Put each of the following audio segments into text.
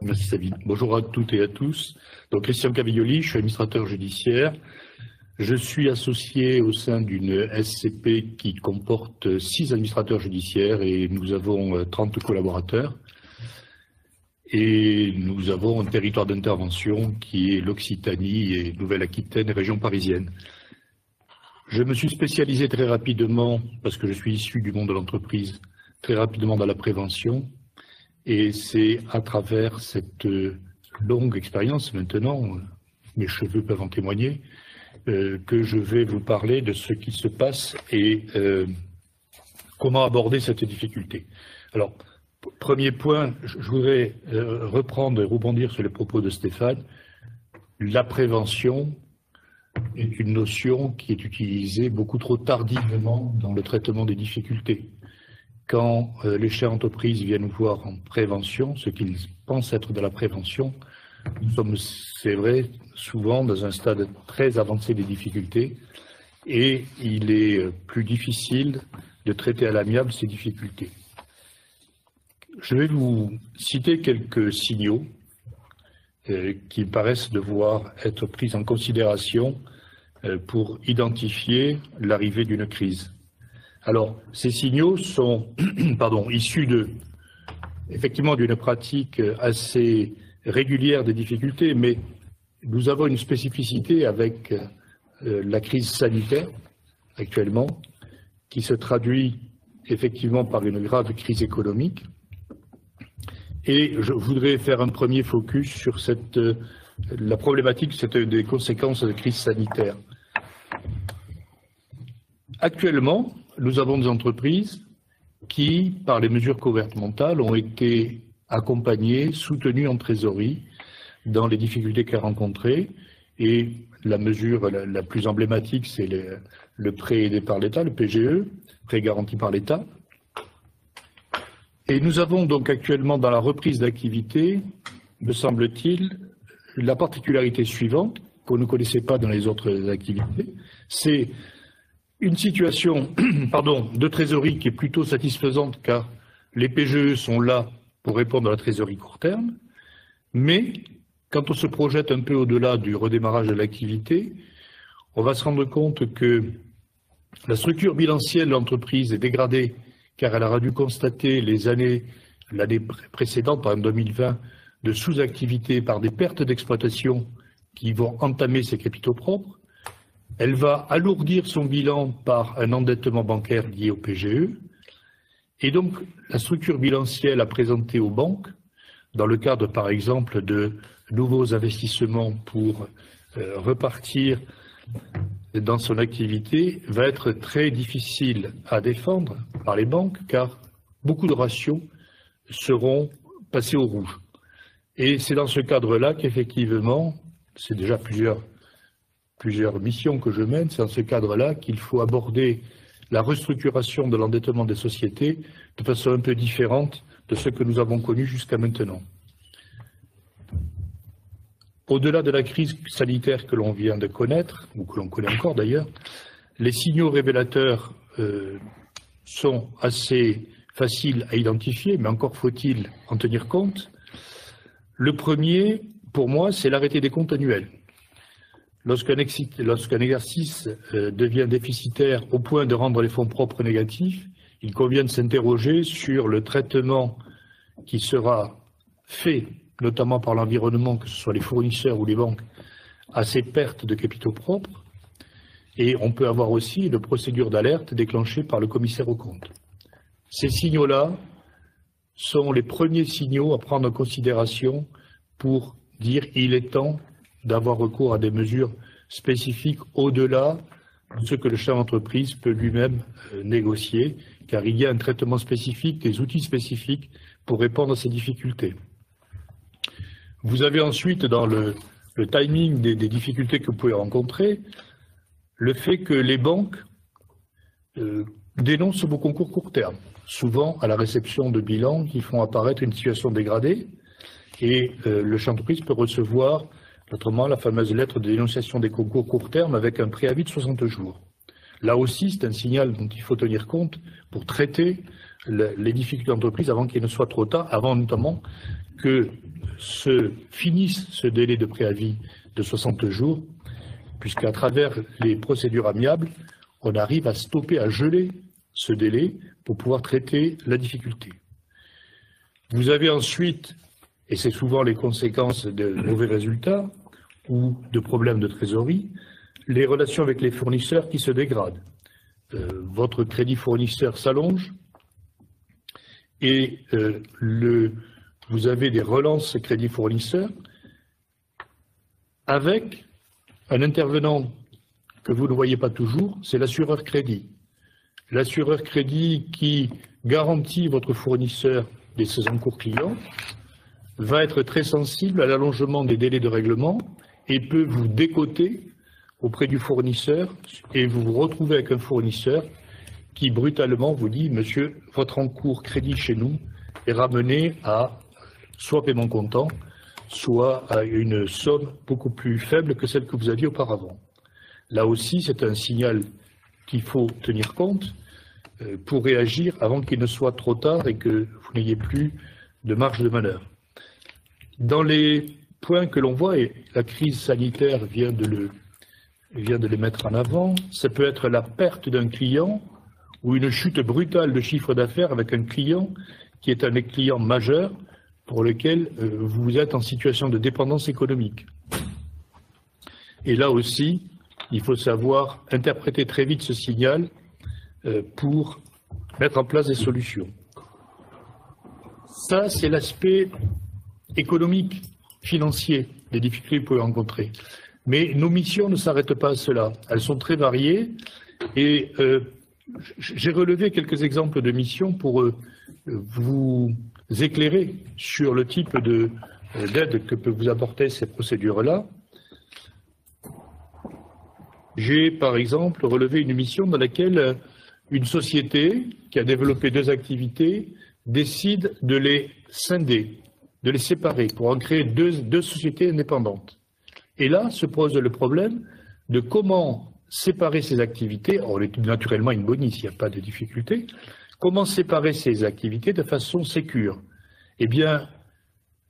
Merci Sabine. Bonjour à toutes et à tous. Donc Christian Cavilloli, je suis administrateur judiciaire. Je suis associé au sein d'une SCP qui comporte 6 administrateurs judiciaires et nous avons 30 collaborateurs. Et nous avons un territoire d'intervention qui est l'Occitanie et Nouvelle-Aquitaine et région parisienne. Je me suis spécialisé très rapidement, parce que je suis issu du monde de l'entreprise, très rapidement dans la prévention. Et c'est à travers cette longue expérience maintenant, mes cheveux peuvent en témoigner, que je vais vous parler de ce qui se passe et comment aborder cette difficulté. Alors, premier point, je voudrais reprendre et rebondir sur les propos de Stéphane. La prévention est une notion qui est utilisée beaucoup trop tardivement dans le traitement des difficultés. Quand les chefs d'entreprise viennent nous voir en prévention, ce qu'ils pensent être de la prévention, nous sommes, c'est vrai, souvent dans un stade très avancé des difficultés et il est plus difficile de traiter à l'amiable ces difficultés. Je vais vous citer quelques signaux qui paraissent devoir être pris en considération pour identifier l'arrivée d'une crise. Alors, ces signaux sont issus effectivement d'une pratique assez régulière des difficultés, mais nous avons une spécificité avec la crise sanitaire actuellement, qui se traduit effectivement par une grave crise économique. Et je voudrais faire un premier focus sur la problématique des conséquences de la crise sanitaire. Actuellement, nous avons des entreprises qui, par les mesures gouvernementales, ont été accompagnées, soutenues en trésorerie dans les difficultés qu'elles rencontraient. Et la mesure la plus emblématique, c'est le prêt aidé par l'État, le PGE, prêt garanti par l'État. Et nous avons donc actuellement dans la reprise d'activité, me semble-t-il, la particularité suivante, qu'on ne connaissait pas dans les autres activités, c'est une situation de trésorerie qui est plutôt satisfaisante car les PGE sont là pour répondre à la trésorerie court terme, mais quand on se projette un peu au-delà du redémarrage de l'activité, on va se rendre compte que la structure bilancielle de l'entreprise est dégradée car elle aura dû constater l'année précédente, par exemple 2020, de sous-activité par des pertes d'exploitation qui vont entamer ses capitaux propres. Elle va alourdir son bilan par un endettement bancaire lié au PGE. Et donc, la structure bilancielle à présenter aux banques, dans le cadre, par exemple, de nouveaux investissements pour repartir dans son activité, va être très difficile à défendre par les banques, car beaucoup de ratios seront passés au rouge. Et c'est dans ce cadre-là qu'effectivement, c'est déjà plusieurs missions que je mène, c'est dans ce cadre-là qu'il faut aborder la restructuration de l'endettement des sociétés de façon un peu différente de ce que nous avons connu jusqu'à maintenant. Au-delà de la crise sanitaire que l'on vient de connaître, ou que l'on connaît encore d'ailleurs, les signaux révélateurs sont assez faciles à identifier, mais encore faut-il en tenir compte. Le premier, pour moi, c'est l'arrêté des comptes annuels. Lorsqu'un exercice devient déficitaire au point de rendre les fonds propres négatifs, il convient de s'interroger sur le traitement qui sera fait, notamment par l'environnement, que ce soit les fournisseurs ou les banques, à ces pertes de capitaux propres. Et on peut avoir aussi une procédure d'alerte déclenchée par le commissaire aux comptes. Ces signaux-là sont les premiers signaux à prendre en considération pour dire qu'il est temps d'avoir recours à des mesures spécifiques au-delà de ce que le chef d'entreprise peut lui-même négocier, car il y a un traitement spécifique, des outils spécifiques pour répondre à ces difficultés. Vous avez ensuite, dans le timing des difficultés que vous pouvez rencontrer, le fait que les banques dénoncent vos concours court terme, souvent à la réception de bilans qui font apparaître une situation dégradée, et le chef d'entreprise peut recevoir notamment la fameuse lettre de dénonciation des concours court terme avec un préavis de 60 jours. Là aussi, c'est un signal dont il faut tenir compte pour traiter les difficultés d'entreprise avant qu'il ne soit trop tard, avant notamment que se finisse ce délai de préavis de 60 jours, puisqu'à travers les procédures amiables, on arrive à stopper, à geler ce délai pour pouvoir traiter la difficulté. Vous avez ensuite, et c'est souvent les conséquences de mauvais résultats ou de problèmes de trésorerie, les relations avec les fournisseurs qui se dégradent. Votre crédit fournisseur s'allonge et vous avez des relances crédit fournisseur avec un intervenant que vous ne voyez pas toujours, c'est l'assureur crédit. L'assureur crédit qui garantit votre fournisseur de ses encours clients va être très sensible à l'allongement des délais de règlement et peut vous décoter auprès du fournisseur et vous vous retrouvez avec un fournisseur qui brutalement vous dit « Monsieur, votre encours crédit chez nous est ramené à soit paiement comptant, soit à une somme beaucoup plus faible que celle que vous aviez auparavant ». Là aussi, c'est un signal qu'il faut tenir compte pour réagir avant qu'il ne soit trop tard et que vous n'ayez plus de marge de manœuvre. Dans les points que l'on voit, et la crise sanitaire vient de les mettre en avant, ça peut être la perte d'un client ou une chute brutale de chiffre d'affaires avec un client qui est un des clients majeurs pour lequel vous êtes en situation de dépendance économique. Et là aussi, il faut savoir interpréter très vite ce signal pour mettre en place des solutions. Ça, c'est l'aspect économique, financier, des difficultés que vous pouvez rencontrer. Mais nos missions ne s'arrêtent pas à cela. Elles sont très variées et j'ai relevé quelques exemples de missions pour vous éclairer sur le type d'aide que peuvent vous apporter ces procédures-là. J'ai, par exemple, relevé une mission dans laquelle une société qui a développé 2 activités décide de les scinder, de les séparer pour en créer deux sociétés indépendantes. Et là se pose le problème de comment séparer ces activités. On est naturellement une bonus, il n'y a pas de difficulté. Comment séparer ces activités de façon sécure? Eh bien,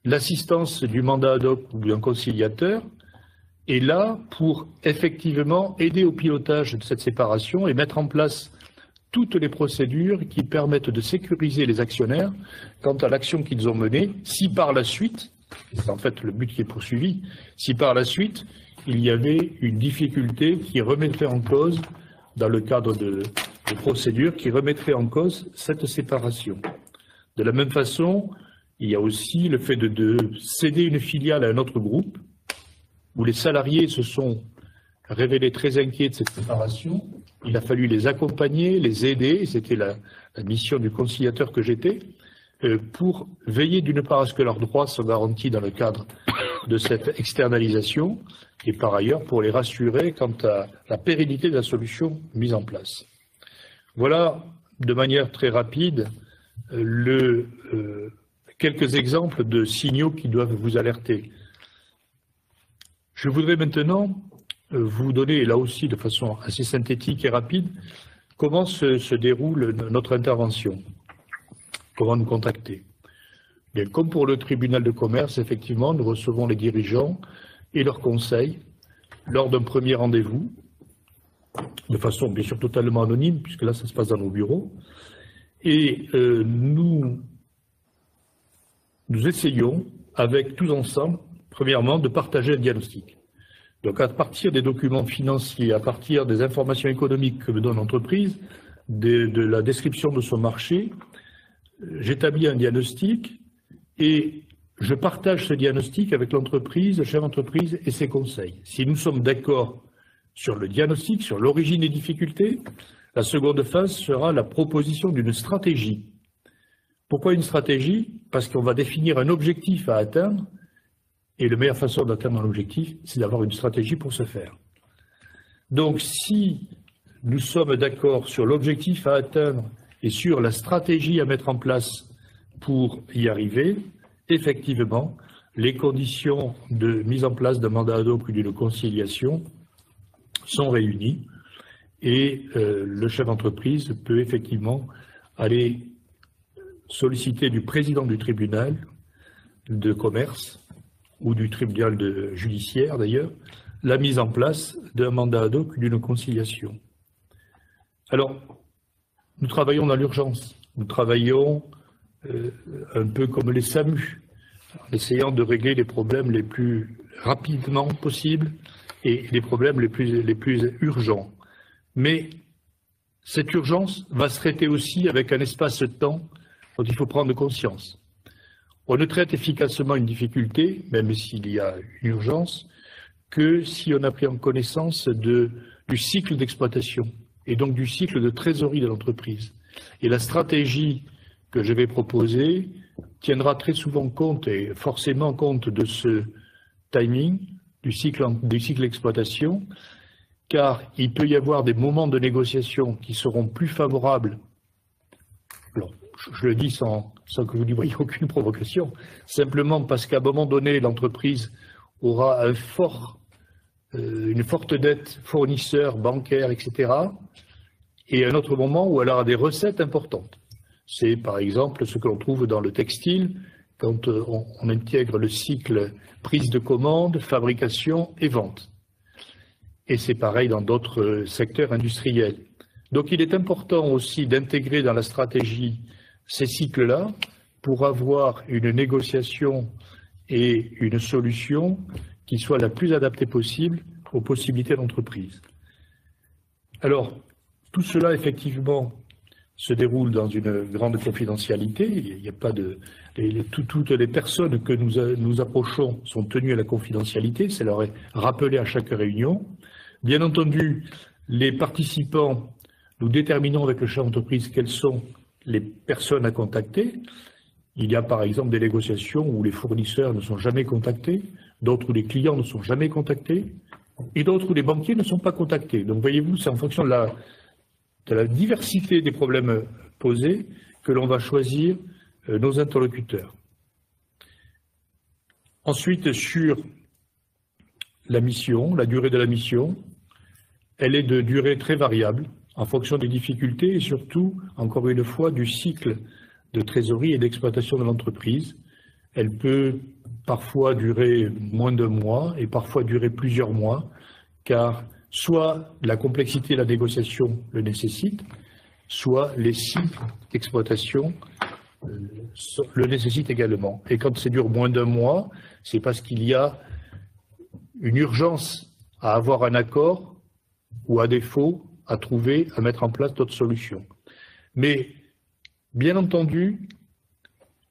l'assistance du mandat ad hoc ou d'un conciliateur est là pour effectivement aider au pilotage de cette séparation et mettre en place toutes les procédures qui permettent de sécuriser les actionnaires quant à l'action qu'ils ont menée, si par la suite, c'est en fait le but qui est poursuivi, si par la suite il y avait une difficulté qui remettrait en cause, dans le cadre de procédures, qui remettrait en cause cette séparation. De la même façon, il y a aussi le fait de céder une filiale à un autre groupe, où les salariés se sont révélés très inquiets de cette séparation. Il a fallu les accompagner, les aider, c'était la mission du conciliateur que j'étais, pour veiller d'une part à ce que leurs droits soient garantis dans le cadre de cette externalisation, et par ailleurs pour les rassurer quant à la pérennité de la solution mise en place. Voilà, de manière très rapide, quelques exemples de signaux qui doivent vous alerter. Je voudrais maintenant vous donner, là aussi de façon assez synthétique et rapide, comment se déroule notre intervention, comment nous contacter. Bien, comme pour le tribunal de commerce, effectivement, nous recevons les dirigeants et leurs conseils lors d'un premier rendez-vous, de façon bien sûr totalement anonyme, puisque là ça se passe dans nos bureaux, et nous essayons, avec tous ensemble, premièrement, de partager un diagnostic. Donc à partir des documents financiers, à partir des informations économiques que me donne l'entreprise, de la description de son marché, j'établis un diagnostic et je partage ce diagnostic avec l'entreprise, le chef d'entreprise et ses conseils. Si nous sommes d'accord sur le diagnostic, sur l'origine des difficultés, la seconde phase sera la proposition d'une stratégie. Pourquoi une stratégie? Parce qu'on va définir un objectif à atteindre. Et la meilleure façon d'atteindre l'objectif, c'est d'avoir une stratégie pour ce faire. Donc, si nous sommes d'accord sur l'objectif à atteindre et sur la stratégie à mettre en place pour y arriver, effectivement, les conditions de mise en place d'un mandat ad hoc ou d'une conciliation sont réunies et le chef d'entreprise peut effectivement aller solliciter du président du tribunal de commerce ou du tribunal judiciaire d'ailleurs, la mise en place d'un mandat ad hoc, d'une conciliation. Alors, nous travaillons dans l'urgence, nous travaillons un peu comme les SAMU, en essayant de régler les problèmes les plus rapidement possible et les problèmes les plus urgents. Mais cette urgence va se traiter aussi avec un espace-temps dont il faut prendre conscience. On ne traite efficacement une difficulté, même s'il y a une urgence, que si on a pris en connaissance du cycle d'exploitation et donc du cycle de trésorerie de l'entreprise. Et la stratégie que je vais proposer tiendra très souvent compte et forcément compte de ce timing du cycle d'exploitation, car il peut y avoir des moments de négociation qui seront plus favorables. Alors, je le dis sans que vous n'y voyez aucune provocation, simplement parce qu'à un moment donné, l'entreprise aura une forte dette fournisseur, bancaire, etc. Et un autre moment où elle aura des recettes importantes. C'est par exemple ce que l'on trouve dans le textile, quand on intègre le cycle prise de commande, fabrication et vente. Et c'est pareil dans d'autres secteurs industriels. Donc il est important aussi d'intégrer dans la stratégie ces cycles-là pour avoir une négociation et une solution qui soit la plus adaptée possible aux possibilités de l'entreprise. Alors, tout cela, effectivement, se déroule dans une grande confidentialité. Il n'y a pas toutes les personnes que nous approchons sont tenues à la confidentialité, ça leur est rappelé à chaque réunion. Bien entendu, les participants, nous déterminons avec le chef d'entreprise quelles sont les personnes à contacter. Il y a par exemple des négociations où les fournisseurs ne sont jamais contactés, d'autres où les clients ne sont jamais contactés, et d'autres où les banquiers ne sont pas contactés. Donc voyez-vous, c'est en fonction de la diversité des problèmes posés que l'on va choisir nos interlocuteurs. Ensuite, sur la mission, la durée de la mission, elle est de durée très variable en fonction des difficultés et surtout, encore une fois, du cycle de trésorerie et d'exploitation de l'entreprise. Elle peut parfois durer moins d'un mois et parfois durer plusieurs mois, car soit la complexité de la négociation le nécessite, soit les cycles d'exploitation le nécessitent également. Et quand ça dure moins d'un mois, c'est parce qu'il y a une urgence à avoir un accord ou à défaut à trouver, à mettre en place d'autres solutions. Mais bien entendu,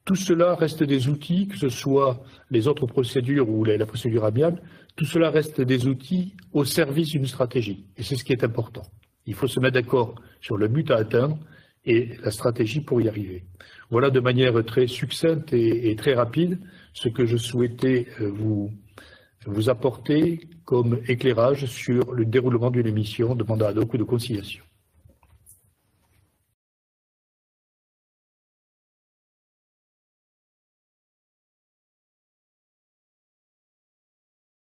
tout cela reste des outils, que ce soit les autres procédures ou la procédure amiable, tout cela reste des outils au service d'une stratégie. Et c'est ce qui est important. Il faut se mettre d'accord sur le but à atteindre et la stratégie pour y arriver. Voilà de manière très succincte et très rapide ce que je souhaitais vous apporter comme éclairage sur le déroulement d'une émission de mandat ad hoc ou de conciliation.